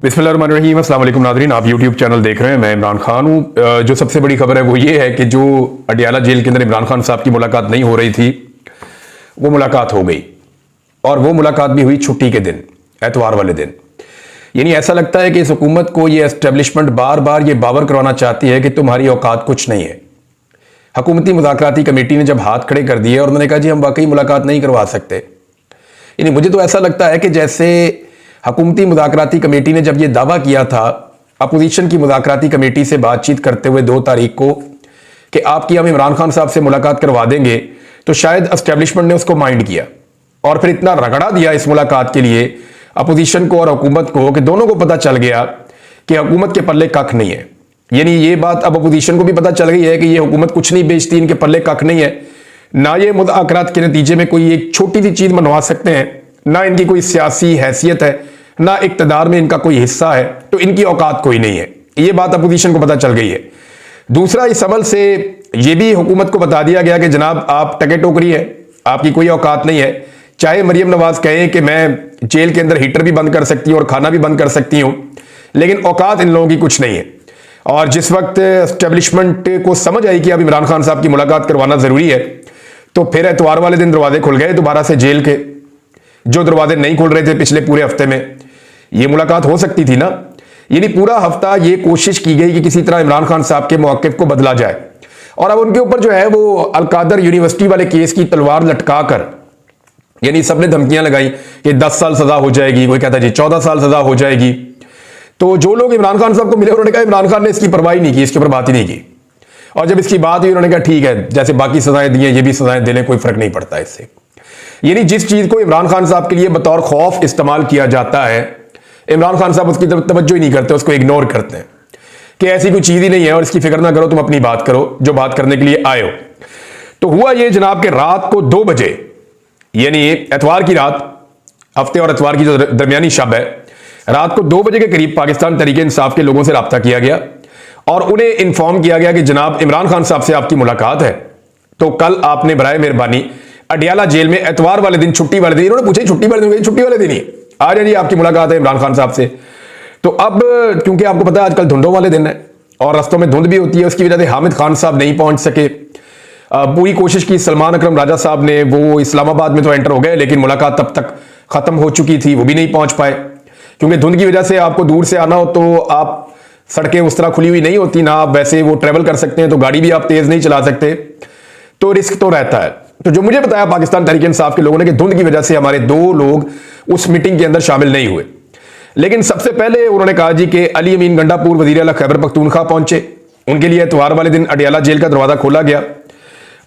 बिस्मिल्लाहिर्रहमानिर्रहीम। अस्सलाम वालेकुम नाज़रीन, आप यूट्यूब चैनल देख रहे हैं। मैं इमरान खान हूँ। जो सबसे बड़ी खबर है वो ये है कि जो अडियाला जेल के अंदर इमरान खान साहब की मुलाकात नहीं हो रही थी, वो मुलाकात हो गई। और वो मुलाकात भी हुई छुट्टी के दिन, एतवार वाले दिन। यानी ऐसा लगता है कि इस हुकूमत को ये एस्टेब्लिशमेंट बार बार ये बावर करवाना चाहती है कि तुम्हारी औकात कुछ नहीं है। हुकूमती मुज़ाकराती कमेटी ने जब हाथ खड़े कर दिए और उन्होंने कहा जी हम वाकई मुलाकात नहीं करवा सकते, यानी मुझे तो ऐसा लगता है कि जैसे हुकूमती मुज़ाकराती कमेटी ने जब ये दावा किया था अपोजिशन की मुज़ाकराती कमेटी से बातचीत करते हुए 2 तारीख को कि आपकी हम इमरान खान साहब से मुलाकात करवा देंगे, तो शायद एस्टेब्लिशमेंट ने उसको माइंड किया और फिर इतना रगड़ा दिया इस मुलाकात के लिए अपोजिशन को और हुकूमत को कि दोनों को पता चल गया कि हुकूमत के पल्ले कख नहीं है। यानी ये बात अब अपोजिशन को भी पता चल गई है कि ये हुकूमत कुछ नहीं बेचती, इनके पल्ले कख नहीं है। ना ये मुज़ाकरात के नतीजे में कोई एक छोटी सी चीज़ मनवा सकते हैं, ना इनकी कोई सियासी हैसियत है, ना इक़्तिदार में इनका कोई हिस्सा है, तो इनकी औकात कोई नहीं है। ये बात अपोजिशन को पता चल गई है। दूसरा, इस अमल से ये भी हुकूमत को बता दिया गया कि जनाब आप टके टोकरी है, आपकी कोई औकात नहीं है। चाहे मरियम नवाज कहें कि मैं जेल के अंदर हीटर भी बंद कर सकती हूँ और खाना भी बंद कर सकती हूँ, लेकिन औकात इन लोगों की कुछ नहीं है। और जिस वक्त एस्टेब्लिशमेंट को समझ आई कि अब इमरान खान साहब की मुलाकात करवाना जरूरी है, तो फिर एतवार वाले दिन दरवाजे खुल गए दोबारा से जेल के, जो दरवाजे नहीं खुल रहे थे पिछले पूरे हफ्ते में। ये मुलाकात हो सकती थी ना। यानी पूरा हफ्ता ये कोशिश की गई कि किसी तरह इमरान खान साहब के मौक़िफ़ को बदला जाए, और अब उनके ऊपर जो है वो अलकादर यूनिवर्सिटी वाले केस की तलवार लटका कर, यानी सबने धमकियां लगाई कि 10 साल सजा हो जाएगी, कोई कहता जी 14 साल सजा हो जाएगी। तो जो लोग इमरान खान साहब को मिले उन्होंने कहा इमरान खान ने इसकी परवाह ही नहीं की, इसके ऊपर बात ही नहीं की। और जब इसकी बात हुई उन्होंने कहा ठीक है, जैसे बाकी सजाएं दी हैं ये भी सजाएं दे लें, कोई फर्क नहीं पड़ता इससे। यानी जिस चीज को इमरान खान साहब के लिए बतौर खौफ इस्तेमाल किया जाता है, इमरान खान साहब उसकी तरफ तवज्जो ही नहीं करते, उसको इग्नोर करते हैं कि ऐसी कोई चीज ही नहीं है और इसकी फिक्र ना करो, तुम अपनी बात करो जो बात करने के लिए आए हो। तो हुआ ये जनाब के रात को 2 बजे, यानी एतवार की रात, हफ्ते और एतवार की जो दरमियानी शब है, रात को 2 बजे के करीब पाकिस्तान तहरीक इंसाफ के लोगों से रब्ता किया गया और उन्हें इन्फॉर्म किया गया कि जनाब इमरान खान साहब से आपकी मुलाकात है, तो कल आपने बराए मेहरबानी अडियाला जेल में एतवार वाले दिन, छुट्टी वाले दिन, इन्होंने पूछा छुट्टी वाले दिन, छुट्टी वाले दिन ही आ जाए जी आपकी मुलाकात है इमरान खान साहब से। तो अब क्योंकि आपको पता है आजकल धुंधों वाले दिन है और रस्तों में धुंध भी होती है, उसकी वजह से हामिद खान साहब नहीं पहुंच सके। पूरी कोशिश की, सलमान अकरम राजा साहब ने, वो इस्लामाबाद में तो एंटर हो गए लेकिन मुलाकात तब तक खत्म हो चुकी थी, वो भी नहीं पहुंच पाए क्योंकि धुंध की वजह से आपको दूर से आना हो तो आप, सड़कें उस तरह खुली हुई नहीं होती ना, आप वैसे वो ट्रेवल कर सकते हैं, तो गाड़ी भी आप तेज नहीं चला सकते, तो रिस्क तो रहता है। तो जो मुझे बताया पाकिस्तान तहरीक इंसाफ के लोगों ने कि धुंध की वजह से हमारे 2 लोग उस मीटिंग के अंदर शामिल नहीं हुए। लेकिन सबसे पहले उन्होंने कहा जी कि अली अमीन गंडापुर वजीर आला खैबर पख्तूनख्वा पहुंचे, उनके लिए एतवार वाले दिन अडियाला जेल का दरवाजा खोला गया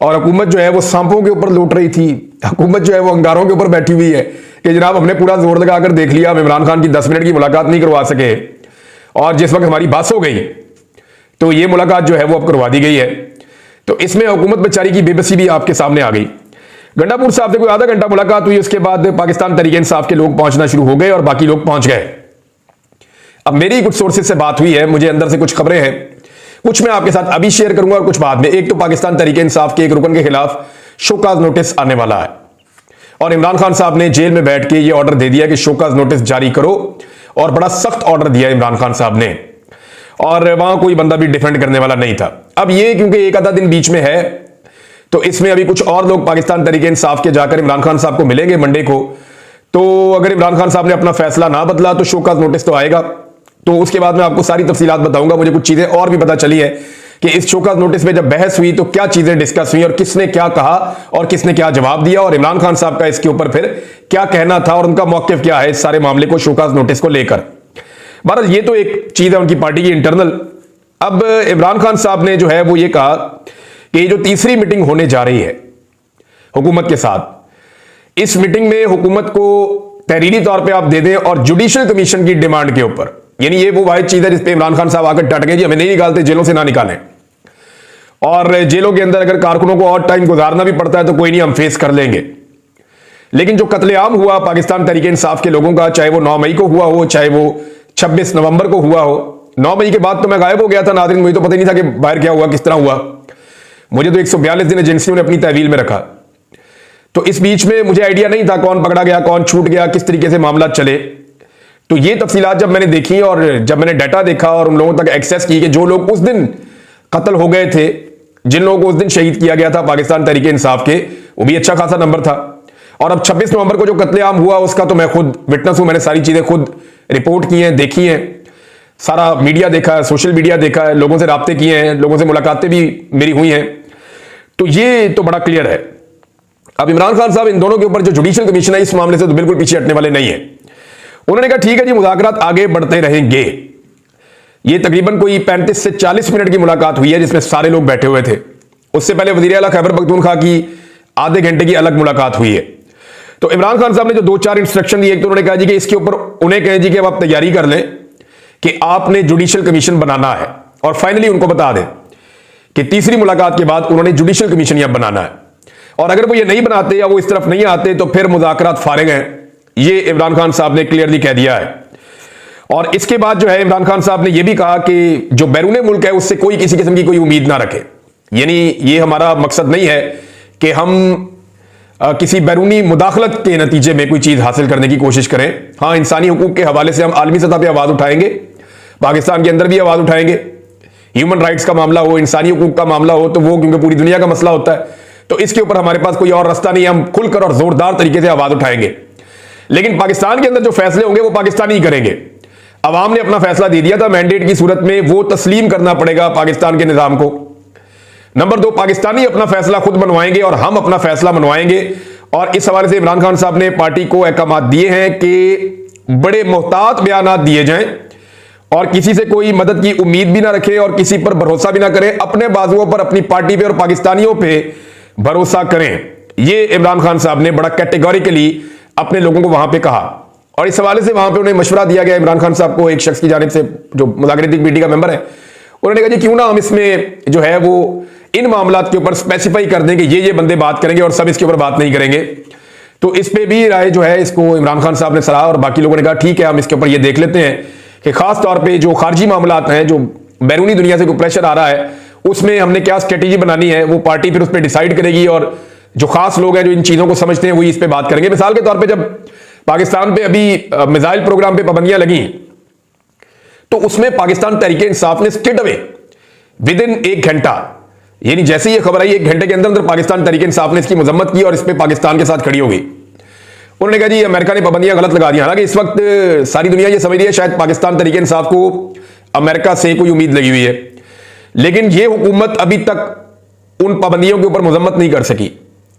और हुकूमत जो है वो सांपों के ऊपर लौट रही थी, हुकूमत जो है वो अंगारों के ऊपर बैठी हुई है कि जनाब हमने पूरा जोर लगाकर देख लिया, हम इमरान खान की 10 मिनट की मुलाकात नहीं करवा सके, और जिस वक्त हमारी बात हो गई तो ये मुलाकात जो है वो अब करवा दी गई है। तो इसमें हुकूमत बेचारी की बेबसी भी आपके सामने आ गई। गंडापुर साहब से कोई आधा घंटा मुलाकात हुई, उसके बाद पाकिस्तान तहरीक इंसाफ के लोग पहुंचना शुरू हो गए और बाकी लोग पहुंच गए। अब मेरी कुछ सोर्सेज से बात हुई है, मुझे अंदर से कुछ खबरें हैं, कुछ मैं आपके साथ अभी शेयर करूंगा और कुछ बाद में। एक तो पाकिस्तान तहरीक इंसाफ के एक रुकन के खिलाफ शोकाज नोटिस आने वाला है और इमरान खान साहब ने जेल में बैठ के ये ऑर्डर दे दिया कि शोकाज नोटिस जारी करो, और बड़ा सख्त ऑर्डर दिया इमरान खान साहब ने, और वहां कोई बंदा भी डिफेंड करने वाला नहीं था। अब ये क्योंकि एक आधा दिन बीच में है, तो इसमें अभी कुछ और लोग पाकिस्तान तहरीक इंसाफ के जाकर इमरान खान साहब को मिलेंगे मंडे को। तो अगर इमरान खान साहब ने अपना फैसला ना बदला तो शोकाज नोटिस तो आएगा, तो उसके बाद मैं आपको सारी तफसीलात बताऊंगा। मुझे कुछ चीजें और भी पता चली है कि इस शोकाज नोटिस में जब बहस हुई तो क्या चीजें डिस्कस हुई और किसने क्या कहा और किसने क्या जवाब दिया, और इमरान खान साहब का इसके ऊपर फिर क्या कहना था और उनका मौक़िफ़ क्या है इस सारे मामले को, शोकाज नोटिस को लेकर। बहरहाल ये तो एक चीज है उनकी पार्टी की इंटरनल। अब इमरान खान साहब ने जो है वो ये कहा कि जो तीसरी मीटिंग होने जा रही है हुकूमत के साथ, इस मीटिंग में हुकूमत को तहरीरी तौर पे आप दे दें और जुडिशल कमीशन की डिमांड के ऊपर, यानी ये वो वाहिद चीज है जिस पे इमरान खान साहब आकर डट गए जी हमें नहीं निकालते, जेलों से ना निकालें, और जेलों के अंदर अगर कारकुनों को और टाइम गुजारना भी पड़ता है तो कोई नहीं, हम फेस कर लेंगे। लेकिन जो कत्लेआम हुआ पाकिस्तान तहरीक इंसाफ के लोगों का, चाहे वो 9 मई को हुआ हो, चाहे वो 26 नवंबर को हुआ हो, 9 मई के बाद तो मैं गायब हो गया था नाज़रीन, मुझे तो पता ही नहीं था कि बाहर क्या हुआ, किस तरह हुआ। मुझे तो 142 दिन एजेंसियों ने अपनी तहवील में रखा, तो इस बीच में मुझे आइडिया नहीं था कौन पकड़ा गया, कौन छूट गया, किस तरीके से मामला चले। तो ये तफसीलात जब मैंने देखी और जब मैंने डाटा देखा और उन लोगों तक एक्सेस की कि जो लोग उस दिन कत्ल हो गए थे, जिन लोगों को उस दिन शहीद किया गया था पाकिस्तान तहरीके इंसाफ के, वो भी अच्छा खासा नंबर था। और अब 26 नवंबर को जो कत्लेआम हुआ उसका तो मैं खुद विटनेस हूं, मैंने सारी चीजें खुद रिपोर्ट की हैं, देखी हैं, सारा मीडिया देखा है, सोशल मीडिया देखा है, लोगों से राब्ते किए हैं, लोगों से मुलाकातें भी मेरी हुई हैं। तो ये तो बड़ा क्लियर है। अब इमरान खान साहब इन दोनों के ऊपर जो जुडिशियल कमीशन है इस मामले से तो बिल्कुल पीछे हटने वाले नहीं है। उन्होंने कहा ठीक है जी, मुज़ाकरात आगे बढ़ते रहेंगे। ये तकरीबन कोई 35 से 40 मिनट की मुलाकात हुई है जिसमें सारे लोग बैठे हुए थे। उससे पहले वज़ीर आला खैबर पख्तूनख्वा की आधे घंटे की अलग मुलाकात हुई है। तो इमरान खान साहब ने जो 2-4 इंस्ट्रक्शन दिए, एक तो उन्होंने कहा जी कि इसके ऊपर उन्हें कहें जी कि अब आप तैयारी कर लें कि आपने जुडिशियल कमीशन बनाना है, और फाइनली उनको बता दें कि तीसरी मुलाकात के बाद उन्होंने जुडिशियल कमीशन यहां बनाना है, और अगर वो ये नहीं बनाते या वो इस तरफ नहीं आते तो फिर मुज़ाकरात फारिग हैं। ये इमरान खान साहब ने क्लियरली कह दिया है। और इसके बाद जो है इमरान खान साहब ने यह भी कहा कि जो बैरूने मुल्क है उससे कोई किसी किस्म की कोई उम्मीद ना रखे। यानी ये हमारा मकसद नहीं है कि हम किसी बैरूनी मुदाखलत के नतीजे में कोई चीज हासिल करने की कोशिश करें। हाँ, इंसानी हुकूक के हवाले से हम आलमी सतह पर आवाज उठाएंगे, पाकिस्तान के अंदर भी आवाज उठाएंगे। ह्यूमन राइट्स का मामला हो, इंसानी हुकूक का मामला हो, तो वो क्योंकि पूरी दुनिया का मसला होता है, तो इसके ऊपर हमारे पास कोई और रास्ता नहीं है, हम खुलकर और जोरदार तरीके से आवाज उठाएंगे। लेकिन पाकिस्तान के अंदर जो फैसले होंगे वो पाकिस्तानी ही करेंगे। अवाम ने अपना फैसला दे दिया था, मैंडेट की सूरत में वो तस्लीम करना पड़ेगा पाकिस्तान के निजाम को। नंबर 2, पाकिस्तानी अपना फैसला खुद मनवाएंगे और हम अपना फैसला मनवाएंगे। और इस हवाले से इमरान खान साहब ने पार्टी को अहकाम दिए हैं कि बड़े मोहतात बयान दिए जाएं और किसी से कोई मदद की उम्मीद भी ना रखें और किसी पर भरोसा भी ना करें, अपने बाजुओं पर, अपनी पार्टी पे और पाकिस्तानियों पे भरोसा करें। ये इमरान खान साहब ने बड़ा कैटेगोरिकली अपने लोगों को वहां पे कहा। और इस हवाले से वहां पे उन्हें मशवरा दिया गया इमरान खान साहब को, एक शख्स की जानिब से जो मुज़ाकराती कमेटी का मेंबर है। उन्होंने कहा जी क्यों ना हम इसमें जो है वो इन मामलात के ऊपर स्पेसिफाई कर दें कि ये बंदे बात करेंगे और सब इसके ऊपर बात नहीं करेंगे। तो इस पे भी राय जो है इसको इमरान खान साहब ने सराहा और बाकी लोगों ने कहा ठीक है, हम इसके ऊपर ये देख लेते हैं कि खास तौर पर जो खारजी मामलात हैं, जो बैरूनी दुनिया से कोई प्रेशर आ रहा है, उसमें हमने क्या स्ट्रेटेजी बनानी है, वो पार्टी फिर उस पर डिसाइड करेगी। और जो खास लोग हैं जो इन चीजों को समझते हैं वही इस पे बात करेंगे। मिसाल के तौर पे जब पाकिस्तान पे अभी मिसाइल प्रोग्राम पे पाबंदियां लगी तो उसमें पाकिस्तान तहरीके इंसाफ ने स्ट्रेट अवे विद इन 1 घंटा, यानी जैसे ये खबर आई 1 घंटे के अंदर अंदर पाकिस्तान तहरीके इंसाफ ने इसकी मजम्मत की और इस पे पाकिस्तान के साथ खड़ी हो गई। उन्होंने कहा जी अमेरिका ने पाबंदियां गलत लगा दी। हालांकि इस वक्त सारी दुनिया ये समझ रही है शायद पाकिस्तान तहरीके इंसाफ को अमेरिका से कोई उम्मीद लगी हुई है, लेकिन ये हुकूमत अभी तक उन पाबंदियों के ऊपर मजम्मत नहीं कर सकी।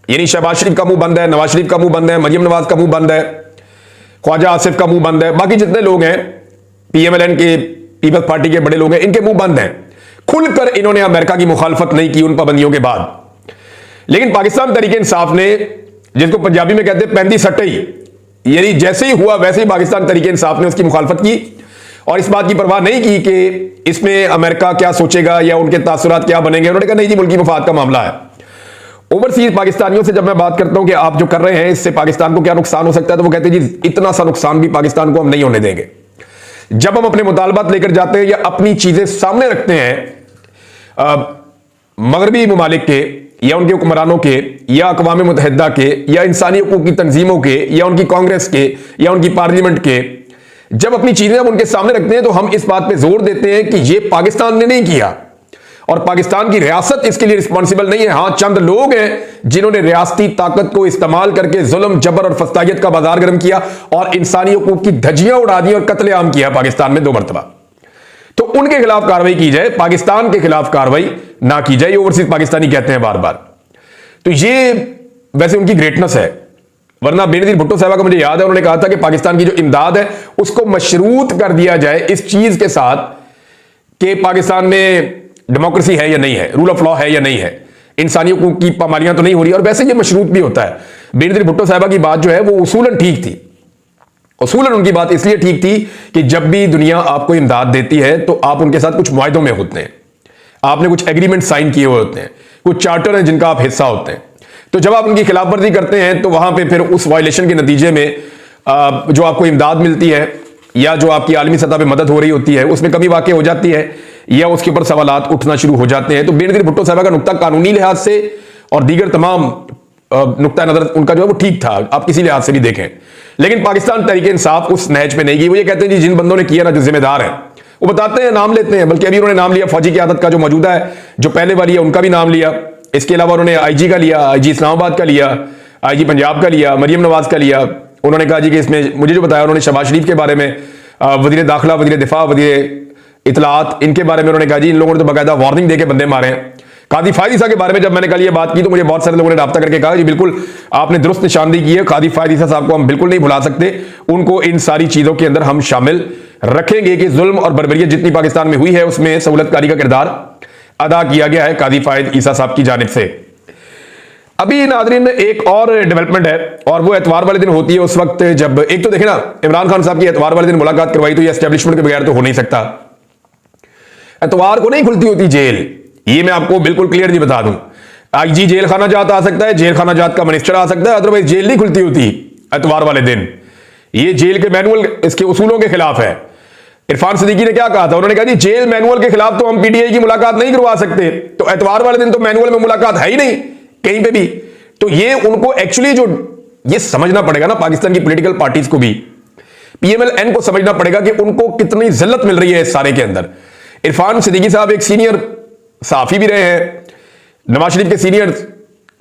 यानी शहबाज शरीफ का मुंह बंद है, नवाज शरीफ का मुंह बंद है, मरियम नवाज का मुंह बंद है, ख्वाजा आसिफ का मुंह बंद है, बाकी जितने लोग हैं PMLN के, पीपल्स पार्टी के बड़े लोग हैं, इनके मुंह बंद हैं। खुलकर इन्होंने अमेरिका की मुखालफत नहीं की उन पाबंदियों के बाद। लेकिन पाकिस्तान तहरीके इंसाफ ने, जिसको पंजाबी में कहते हैं पैंदी सट्टई, यानी जैसे ही हुआ वैसे ही पाकिस्तान तहरीके इंसाफ ने उसकी मुखालफत की और इस बात की परवाह नहीं की कि इसमें अमेरिका क्या सोचेगा या उनके तासुरात क्या बनेंगे। उन्होंने कहा नहीं जी, मुल्की मफाद का मामला है। ओवरसीज पाकिस्तानियों से जब मैं बात करता हूं कि आप जो कर रहे हैं इससे पाकिस्तान को क्या नुकसान हो सकता है, तो वो कहते हैं जी इतना सा नुकसान भी पाकिस्तान को हम नहीं होने देंगे। जब हम अपने मुतालबात लेकर जाते हैं या अपनी चीजें सामने रखते हैं मगरबी ममालिक के या उनके हुक्मरानों के या अक़वाम मुत्तहिदा के या इंसानी हुकूक की तंजीमों के या उनकी कांग्रेस के या उनकी पार्लियामेंट के, जब अपनी चीजें हम उनके सामने रखते हैं तो हम इस बात पे जोर देते हैं कि ये पाकिस्तान ने नहीं किया और पाकिस्तान की रियासत इसके लिए रिस्पॉन्सिबल नहीं है। हां, चंद लोग हैं जिन्होंने रियासती ताकत को इस्तेमाल करके जुल्म, जबर और फस्तागियत का बाजार गर्म किया और इंसानी हुकूक की धज्जियां उड़ा दी और कत्लेआम किया पाकिस्तान में 2 मरतबा। तो उनके खिलाफ कार्रवाई की जाए, पाकिस्तान के खिलाफ कार्रवाई ना की जाए। ओवरसीज पाकिस्तानी कहते हैं बार बार। तो ये वैसे उनकी ग्रेटनेस है, वरना बेनजीर भुट्टो साहबा का मुझे याद है उन्होंने कहा था कि पाकिस्तान की जो इमदाद है उसको मशरूत कर दिया जाए इस चीज के साथ कि पाकिस्तान में डेमोक्रेसी है या नहीं है, रूल ऑफ लॉ है या नहीं है, इंसानी हुकूक की पामालियां तो नहीं हो रही। और वैसे ये मशरूत भी होता है। बेनजीर भुट्टो साहबा की बात जो है वो उसूलन ठीक थी। उसूलन उनकी बात इसलिए ठीक थी कि जब भी दुनिया आपको इमदाद देती है तो आप उनके साथ कुछ मुआहदों में होते हैं, आपने कुछ एग्रीमेंट साइन किए हुए होते हैं, कुछ चार्टर हैं जिनका आप हिस्सा होते हैं। तो जब आप उनकी खिलाफवर्जी करते हैं तो वहां पे फिर उस वायलेशन के नतीजे में जो आपको इमदाद मिलती है या जो आपकी आलमी सतह पे मदद हो रही होती है उसमें कमी वाकई हो जाती है या उसके ऊपर सवालात उठना शुरू हो जाते हैं। तो बेनजीर भुट्टो साहबा का नुक्ता कानूनी लिहाज से और दीगर तमाम नुक्ता नजर उनका जो है वो ठीक था, आप किसी लिहाज से भी देखें। लेकिन पाकिस्तान तहरीक इंसाफ उस नहज पे नहीं गई। वो ये कहते हैं जी जिन बंदों ने किया ना, जो जिम्मेदार हैं, वो बताते हैं, नाम लेते हैं। बल्कि अभी उन्होंने नाम लिया फौजी क़यादत का जो मौजूदा है, जो पहले वाली है, उनका भी नाम लिया। इसके अलावा उन्होंने आईजी का लिया, आईजी इस्लामाबाद का लिया, आईजी पंजाब का लिया, मरियम नवाज का लिया। उन्होंने कहा जी कि इसमें मुझे जो बताया उन्होंने शहबाज शरीफ के बारे में, वजीर दाखिला, वजीर दिफा, वजीर इतलात, इनके बारे में उन्होंने कहा जी इन लोगों ने तो बाकायदा वार्निंग देके बंदे मारे हैं। कादी फायद ईसा के बारे में जब मैंने कल ये बात की तो मुझे बहुत सारे लोगों ने राब्ता करके कहा जी बिल्कुल आपने दुरुस्त निशानदेही की है, कादी फायद ईसा साहब को हम बिल्कुल नहीं भुला सकते, उनको इन सारी चीजों के अंदर हम शामिल रखेंगे कि जुल्म और बर्बरियत जितनी पाकिस्तान में हुई है उसमें सहूलतकारी का किरदार अदा किया गया है कादी फायद ईसा साहब की जानिब से। अभी नाज़रीन एक और डेवलपमेंट है और वो एतवार वाले दिन होती है, उस वक्त जब एक तो देखे ना इमरान खान साहब की एतवार वाले दिन मुलाकात करवाई तो ये एस्टेब्लिशमेंट के बगैर तो हो नहीं सकता। एतवार को नहीं खुलती होती जेल, ये मैं आपको बिल्कुल क्लियरली बता दूं। आईजी जेल खाना जात आ सकता है, जेल खाना जात का मिनिस्टर आ सकता है, अदरवाइज जेल नहीं खुलती होती एतवार वाले दिन। ये जेल के मैनुअल इसके उसूलों के खिलाफ है। इरफान सिद्दीकी ने क्या कहा था, उन्होंने कहा जी जेल मैनुअल के खिलाफ तो हम पीटीआई की मुलाकात नहीं करवा सकते, तो एतवार वाले दिन तो मैनुअल में मुलाकात है ही नहीं कहीं पे भी। तो ये उनको एक्चुअली जो ये समझना पड़ेगा ना, पाकिस्तान की पॉलिटिकल पार्टीज को भी, पीएमएल-एन को समझना पड़ेगा कि उनको कितनी जिल्लत मिल रही है इस सारे के अंदर। इरफान सिद्दीकी साहब एक सीनियर सहाफी भी रहे हैं, नवाज शरीफ के सीनियर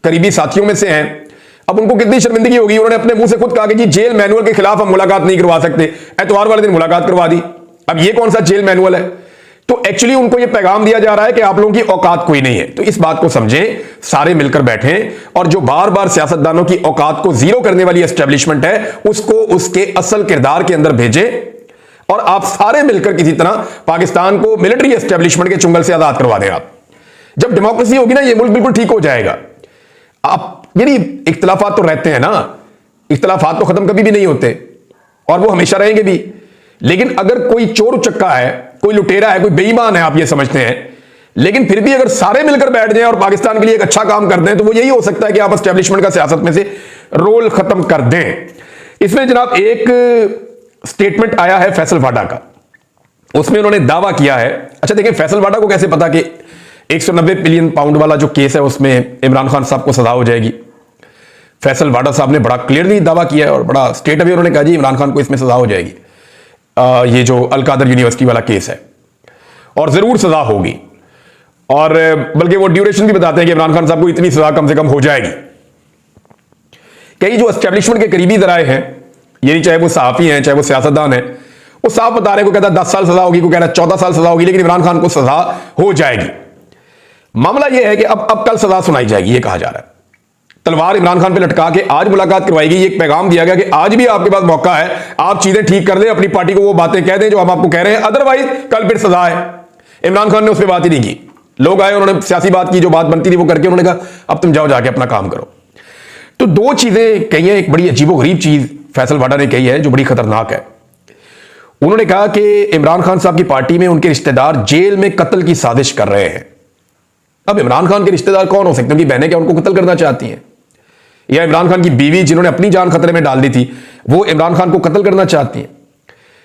करीबी साथियों में से हैं। अब उनको कितनी शर्मिंदगी होगी, उन्होंने अपने मुंह से खुद कहा कि जी जेल मैनुअल के खिलाफ हम मुलाकात नहीं करवा सकते, एतवार वाले दिन मुलाकात करवा दी। अब ये कौन सा जेल मैनुअल है? तो एक्चुअली उनको ये पैगाम दिया जा रहा है कि आप लोगों की औकात कोई नहीं है। तो इस बात को समझें, सारे मिलकर बैठें और जो बार बार सियासतदानों की औकात को जीरो करने वाली एस्टेब्लिशमेंट है उसको उसके असल किरदार के अंदर भेजें और आप सारे मिलकर किसी तरह पाकिस्तान को मिलिट्री एस्टेब्लिशमेंट के चुंगल से आजाद करवा दें। आप जब डेमोक्रेसी होगी ना, ये मुल्क बिल्कुल ठीक हो जाएगा। आप यानी इख्तलाफात तो रहते हैं ना, इख्तलाफात तो खत्म कभी भी नहीं होते और वो हमेशा रहेंगे भी। लेकिन अगर कोई चोर उचक्का है, कोई लुटेरा है, कोई बेईमान है, आप ये समझते हैं, लेकिन फिर भी अगर सारे मिलकर बैठ जाएं और पाकिस्तान के लिए एक अच्छा काम कर दें तो वो यही हो सकता है कि आप एस्टेब्लिशमेंट का सियासत में से रोल खत्म कर दें। इसमें जनाब एक स्टेटमेंट आया है फैसल वाडा का, उसमें उन्होंने दावा किया है। अच्छा देखिए, फैसल वाडा को कैसे पता कि 190 बिलियन पाउंड वाला जो केस है उसमें इमरान खान साहब को सजा हो जाएगी? फैसल वाडा साहब ने बड़ा क्लियरली दावा किया है और बड़ा स्टेट अवे उन्होंने कहा जी इमरान खान को इसमें सजा हो जाएगी। ये जो अलकादर यूनिवर्सिटी वाला केस है और जरूर सजा होगी, और बल्कि वो ड्यूरेशन भी बताते हैं कि इमरान खान साहब को इतनी सजा कम से कम हो जाएगी। कई जो एस्टेब्लिशमेंट के करीबी जराए हैं, यानी चाहे वो सहाफी हैं चाहे वो सियासतदान हैं, वो साफ बता रहे हैं, को कहता है 10 साल सजा होगी, को कह रहा है 14 साल सजा होगी, लेकिन इमरान खान को सजा हो जाएगी। मामला यह है कि अब कल सजा सुनाई जाएगी, ये कहा जा रहा है। तलवार इमरान खान पे लटका के आज मुलाकात करवाई गई। एक पैगाम दिया गया कि आज भी आपके पास मौका है, आप चीजें ठीक कर दें, अपनी पार्टी को वो बातें कह दें जो हम आपको कह रहे हैं, अदरवाइज कल फिर सजा है। इमरान खान ने उस पर बात ही नहीं की। लोग आए, उन्होंने सियासी बात की, जो बात बनती थी वो करके उन्होंने कहा अब तुम जाओ जाके अपना काम करो। तो दो चीजें कही हैं, एक बड़ी अजीबोगरीब चीज फैसल वाडा ने कही है जो बड़ी खतरनाक है। उन्होंने कहा कि इमरान खान साहब की पार्टी में उनके रिश्तेदार जेल में कत्ल की साजिश कर रहे हैं। अब इमरान खान के रिश्तेदार कौन हो सकते हैं? उनकी बहनें क्या उनको कत्ल करना चाहती हैं? या इमरान खान की बीवी जिन्होंने अपनी जान खतरे में डाल दी थी वो इमरान खान को कत्ल करना चाहती हैं?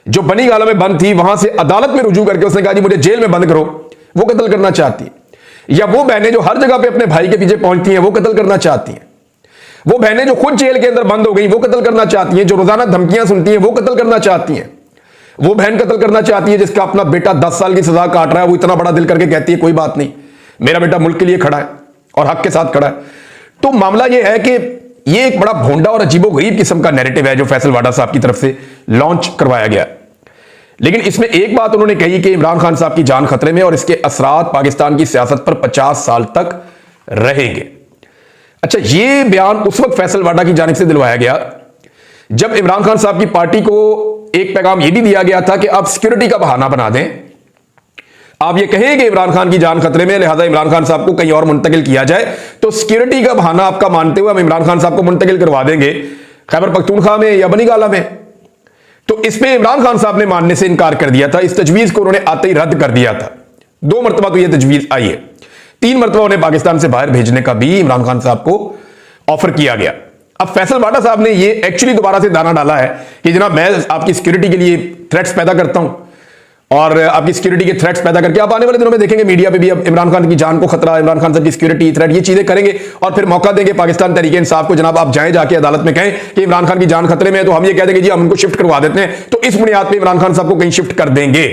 जो बनी गाला में बंद थी वहां से अदालत में रुजू करके उसने कहा जी मुझे जेल में बंद करो, वो कत्ल करना चाहती है? या वो बहनें जो हर जगह पे अपने भाई के पीछे पहुंचती हैं वो कत्ल करना चाहती हैं? वो बहनें जो खुद जेल के अंदर बंद हो गई वो कत्ल करना चाहती हैं? जो रोजाना धमकियां सुनती हैं वो कत्ल करना चाहती हैं? वो बहन कत्ल करना चाहती है जिसका अपना बेटा 10 साल की सजा काट रहा है, वो इतना बड़ा दिल करके कहती है कोई बात नहीं, मेरा बेटा मुल्क के लिए खड़ा है और हक के साथ खड़ा है। तो मामला यह है कि ये एक बड़ा भोंडा और अजीबोगरीब किस्म का नैरेटिव है जो फैसल वाडा साहब की तरफ से लॉन्च करवाया गया। लेकिन इसमें एक बात उन्होंने कही कि इमरान खान साहब की जान खतरे में और इसके असरात पाकिस्तान की सियासत पर 50 साल तक रहेंगे। अच्छा, ये बयान उस वक्त फैसल वाडा की जानिब से दिलवाया गया जब इमरान खान साहब की पार्टी को एक पैगाम यह भी दिया गया था कि आप सिक्योरिटी का बहाना बना दें, आप ये कहें कि इमरान खान की जान खतरे में, लिहाजा इमरान खान साहब को कहीं और मुंतकिल किया जाए, तो सिक्योरिटी का बहाना आपका मानते हुए हम इमरान खान साहब को मुंतकिल करवा देंगे खैबर पख्तूनख्वा में या बनी गाला में। तो इस पे इमरान खान साहब ने मानने से इनकार कर दिया था। इस तजवीज को उन्होंने आते ही रद्द कर दिया था। 2 मरतबा तो यह तजवीज आई है, 3 मरतबा उन्हें पाकिस्तान से बाहर भेजने का भी इमरान खान साहब को ऑफर किया गया। अब फैसल वाडा साहब ने यह एक्चुअली दोबारा से दाना डाला है कि जनाब मैं आपकी सिक्योरिटी के लिए थ्रेट्स पैदा करता हूं और आपकी सिक्योरिटी के थ्रेट्स पैदा करके आप आने वाले दिनों में देखेंगे मीडिया पे भी अब इमरान खान की जान को खतरा, इमरान खान साहब की सिक्योरिटी थ्रेट, ये चीजें करेंगे और फिर मौका देंगे पाकिस्तान तहरीक इंसाफ को, जनाब आप जाएं जाके अदालत में कहें कि इमरान खान की जान खतरे में है, तो हम ये कह देंगे जी हम उनको शिफ्ट करवा देते हैं, तो इस बुनियाद पर इमरान खान साहब को कहीं शिफ्ट कर देंगे।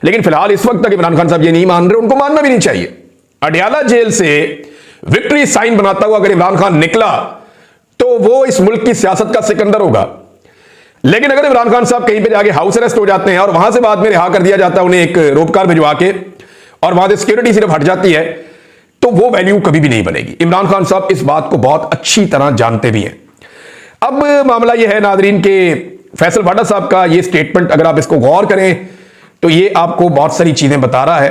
लेकिन फिलहाल इस वक्त तक इमरान खान साहब ये नहीं मान रहे, उनको मानना भी नहीं चाहिए। अडयाला जेल से विक्ट्री साइन बनाता हुआ अगर इमरान खान निकला तो वो इस मुल्क की सियासत का सिकंदर होगा। लेकिन अगर इमरान खान साहब कहीं पे जाके हाउस अरेस्ट हो जाते हैं और वहां से बाद में रिहा कर दिया जाता है उन्हें एक रोपकार भिजवा के, और वहां से सिक्योरिटी सिर्फ हट जाती है, तो वो वैल्यू कभी भी नहीं बनेगी। इमरान खान साहब इस बात को बहुत अच्छी तरह जानते भी हैं। अब मामला यह है नाजरीन के फैसल भाटा साहब का ये स्टेटमेंट अगर आप इसको गौर करें तो ये आपको बहुत सारी चीजें बता रहा है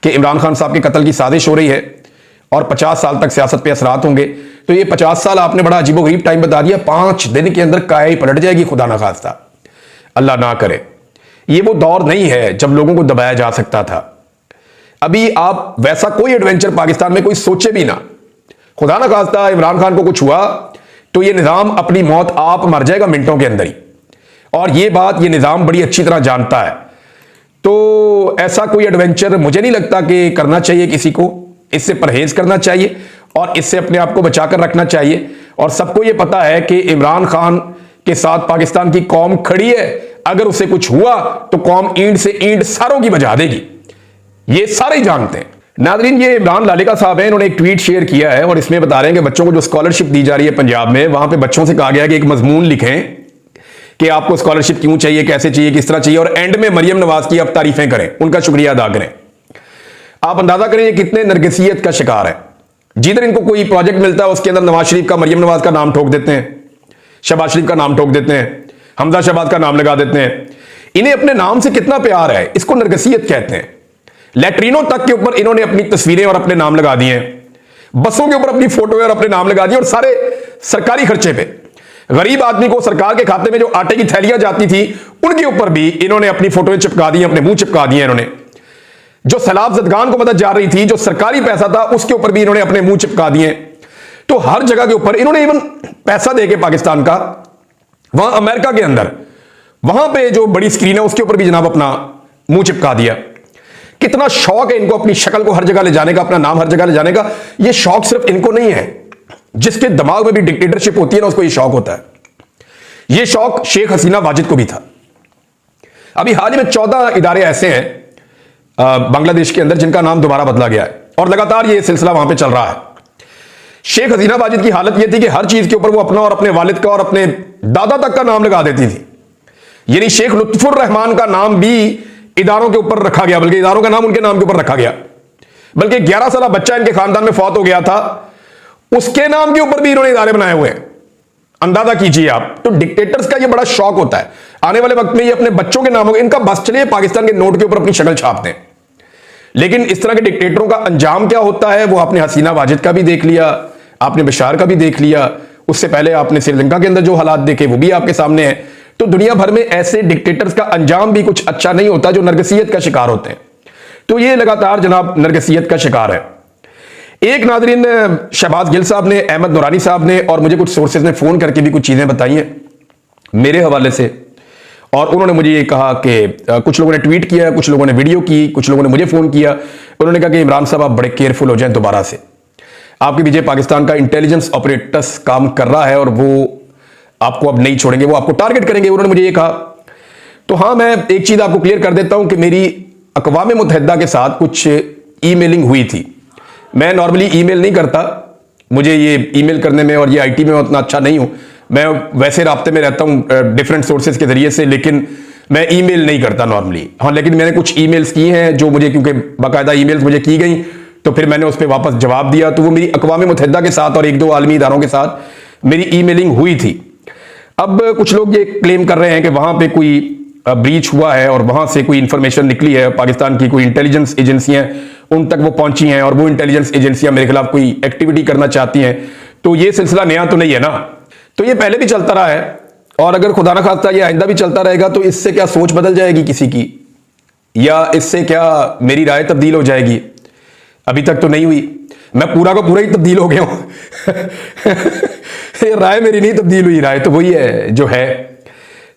कि इमरान खान साहब के कत्ल की साजिश हो रही है और 50 साल तक सियासत पे असरात होंगे। तो ये 50 साल आपने बड़ा अजीबोगरीब टाइम बता दिया, 5 दिन के अंदर काया ही पलट जाएगी, खुदा ना खास्ता, अल्लाह ना करे। ये वो दौर नहीं है जब लोगों को दबाया जा सकता था। अभी आप वैसा कोई एडवेंचर पाकिस्तान में कोई सोचे भी ना, खुदा ना खास्ता इमरान खान को कुछ हुआ तो ये निजाम अपनी मौत आप मर जाएगा मिनटों के अंदर ही, और ये बात ये निजाम बड़ी अच्छी तरह जानता है। तो ऐसा कोई एडवेंचर मुझे नहीं लगता कि करना चाहिए किसी को, इससे परहेज करना चाहिए और इससे अपने आप को बचाकर रखना चाहिए। और सबको यह पता है कि इमरान खान के साथ पाकिस्तान की कौम खड़ी है, अगर उसे कुछ हुआ तो कौम ईंट से ईंट सारों की बजा देगी, ये सारे ही जानते हैं। नादरीन ये इमरान लालिका साहब हैं, इन्होंने एक ट्वीट शेयर किया है और इसमें बता रहे हैं कि बच्चों को जो स्कॉलरशिप दी जा रही है पंजाब में, वहां पे बच्चों से कहा गया कि एक मजमून लिखें कि आपको स्कॉलरशिप क्यों चाहिए, कैसे चाहिए, किस तरह चाहिए, और एंड में मरियम नवाज की आप तारीफें करें, उनका शुक्रिया अदा करें। आप अंदाजा करें ये कितने नरगिसियत का शिकार है। जिधर इनको कोई प्रोजेक्ट मिलता है उसके अंदर नवाज शरीफ का, मरियम नवाज का नाम ठोक देते हैं, शहबाज शरीफ का नाम ठोक देते हैं, हमजा शहबाज का नाम लगा देते हैं। इन्हें अपने नाम से कितना प्यार है, इसको नरगिसियत कहते हैं। लैट्रिनों तक के ऊपर इन्होंने अपनी तस्वीरें और अपने नाम लगा दिए, बसों के ऊपर अपनी फोटो और अपने नाम लगा दिए, और सारे सरकारी खर्चे पे गरीब आदमी को सरकार के खाते में जो आटे की थैलियां जाती थी उनके ऊपर भी इन्होंने अपनी फोटोएं चिपका दी, अपने मुंह चिपका दिए। इन्होंने जो सैलाब जदगान को मदद जा रही थी, जो सरकारी पैसा था, उसके ऊपर भी इन्होंने अपने मुंह चिपका दिए। तो हर जगह के ऊपर इन्होंने इवन पैसा देके पाकिस्तान का, वहां अमेरिका के अंदर वहां पे जो बड़ी स्क्रीन है उसके ऊपर भी जनाब अपना मुंह चिपका दिया। कितना शौक है इनको अपनी शक्ल को हर जगह ले जाने का, अपना नाम हर जगह ले जाने का। यह शौक सिर्फ इनको नहीं है, जिसके दिमाग में भी डिक्टेटरशिप होती है ना, उसको यह शौक होता है। यह शौक शेख हसीना वाजिद को भी था। अभी हाल ही में 14 इदारे ऐसे हैं बांग्लादेश के अंदर जिनका नाम दोबारा बदला गया है, और लगातार यह सिलसिला वहां पे चल रहा है। शेख हसीना वाजिद की हालत यह थी कि हर चीज के ऊपर वो अपना और अपने वालिद का और अपने दादा तक का नाम लगा देती थी। यानी शेख लुत्फुर रहमान का नाम भी इदारों के ऊपर रखा गया, बल्कि इदारों का नाम उनके नाम के ऊपर रखा गया। बल्कि 11 साल बच्चा इनके खानदान में फौत हो गया था, उसके नाम के ऊपर भी इन्होंने इदारे बनाए हुए हैं। अंदाजा कीजिए आप। तो डिक्टेटर्स का ये बड़ा शौक होता है, आने वाले वक्त में ये अपने बच्चों के नामों, इनका बस चलिए पाकिस्तान के नोट के ऊपर अपनी शक्ल छापते हैं, लेकिन इस तरह के डिक्टेटरों का अंजाम क्या होता है वो आपने हसीना वाजिद का भी देख लिया, आपने बशार का भी देख लिया, उससे पहले आपने श्रीलंका के अंदर जो हालात देखे वो भी आपके सामने है। तो दुनिया भर में ऐसे डिक्टेटर्स का अंजाम भी कुछ अच्छा नहीं होता जो नरगिसियत का शिकार होते हैं। तो ये लगातार जनाब नरगिसियत का शिकार है। एक नाजरीन शहबाज गिल साहब ने, अहमद नूरानी साहब ने और मुझे कुछ सोर्सेज ने फोन करके भी कुछ चीजें बताई हैं मेरे हवाले से, और उन्होंने मुझे ये कहा कि कुछ लोगों ने ट्वीट किया, कुछ लोगों ने वीडियो की, कुछ लोगों ने मुझे फोन किया। उन्होंने कहा कि इमरान साहब आप बड़े केयरफुल हो जाएं, दोबारा से आपके पीछे पाकिस्तान का इंटेलिजेंस ऑपरेटर्स काम कर रहा है और वो आपको अब नहीं छोड़ेंगे, वो आपको टारगेट करेंगे। उन्होंने मुझे ये कहा। तो हाँ, मैं एक चीज आपको क्लियर कर देता हूं कि मेरी अक़वाम मुत्तहिदा के साथ कुछ ईमेलिंग हुई थी। मैं नॉर्मली ईमेल नहीं करता, मुझे ये ईमेल करने में और ये आईटी में उतना अच्छा नहीं हूं। मैं वैसे राब्ते में रहता हूं डिफरेंट सोर्सेज के जरिए से, लेकिन मैं ईमेल नहीं करता नॉर्मली। हाँ, लेकिन मैंने कुछ ईमेल्स की हैं जो मुझे, क्योंकि बाकायदा ईमेल्स मुझे की गई तो फिर मैंने उस पर वापस जवाब दिया। तो वो मेरी अक़वाम मुत्तहिदा के साथ और 1-2 आलमी इदारों के साथ मेरी ईमेलिंग हुई थी। अब कुछ लोग ये क्लेम कर रहे हैं कि वहां पे कोई ब्रीच हुआ है और वहां से कोई इंफॉर्मेशन निकली है, पाकिस्तान की कोई इंटेलिजेंस एजेंसियां उन तक वो पहुंची हैं और वो इंटेलिजेंस एजेंसियां मेरे खिलाफ कोई एक्टिविटी करना चाहती हैं। तो ये सिलसिला नया तो नहीं है ना, तो ये पहले भी चलता रहा है, और अगर खुदा ना खास्ता ये आइंदा भी चलता रहेगा तो इससे क्या सोच बदल जाएगी किसी की, या इससे क्या मेरी राय तब्दील हो जाएगी? अभी तक तो नहीं हुई। मैं पूरा का पूरा ही तब्दील हो गया हूं राय मेरी नहीं तब्दील हुई, राय तो वही है जो है,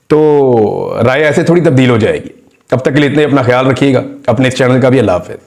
तो राय ऐसे थोड़ी तब्दील हो जाएगी। अब तक के लिए इतने, अपना ख्याल रखिएगा, अपने इस चैनल का भी। अल्लाह हाफ़िज़।